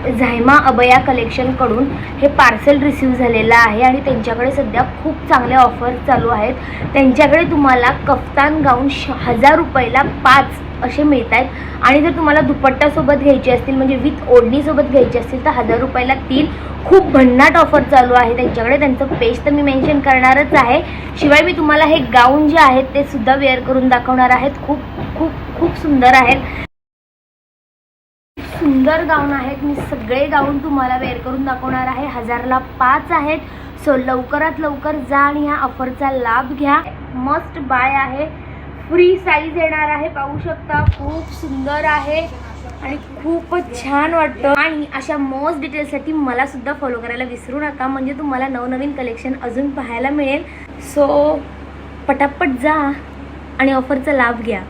झायमा अबया कलेक्शनकडून हे parcel receive झालेलं आहे आणि त्यांच्याकडे सध्या खूप चांगल्या ऑफर चालू आहेत। त्यांच्याकडे तुम्हाला कफ्तान गाऊन 1000 रुपयाला 5 असे मिळत आहेत आणि जर तुम्हाला दुपट्टासोबत घ्यायचे असतील म्हणजे विथ ओढणीसोबत घ्यायचे असतील तर 1000 रुपयाला 3। खूप भन्नाट ऑफर चालू आहे त्यांच्याकडे। त्यांचं पेज तर मी मेन्शन करणारच आहे, शिवाय मी तुम्हाला हे गाऊन जे आहेत ते सुद्धा वेअर करून दाखवणार आहेत। खूप खूप खूप सुंदर आहेत, सुंदर गाऊन आहेत। मी सगळे गाऊन तुम्हाला वेअर करून दाखवणार आहे। 1000ला 5 आहेत। सो लवकरात लवकर जा आणि ह्या ऑफरचा लाभ घ्या। मस्ट बाय आहे, फ्री साईज येणार आहे, पाहू शकता। खूप सुंदर आहे आणि खूपच छान वाटतं। आणि अशा मोस्ट डिटेल्ससाठी मला सुद्धा फॉलो करायला विसरू नका, म्हणजे तुम्हाला नवनवीन कलेक्शन अजून पाहायला मिळेल। सो पटापट जा आणि ऑफरचा लाभ घ्या।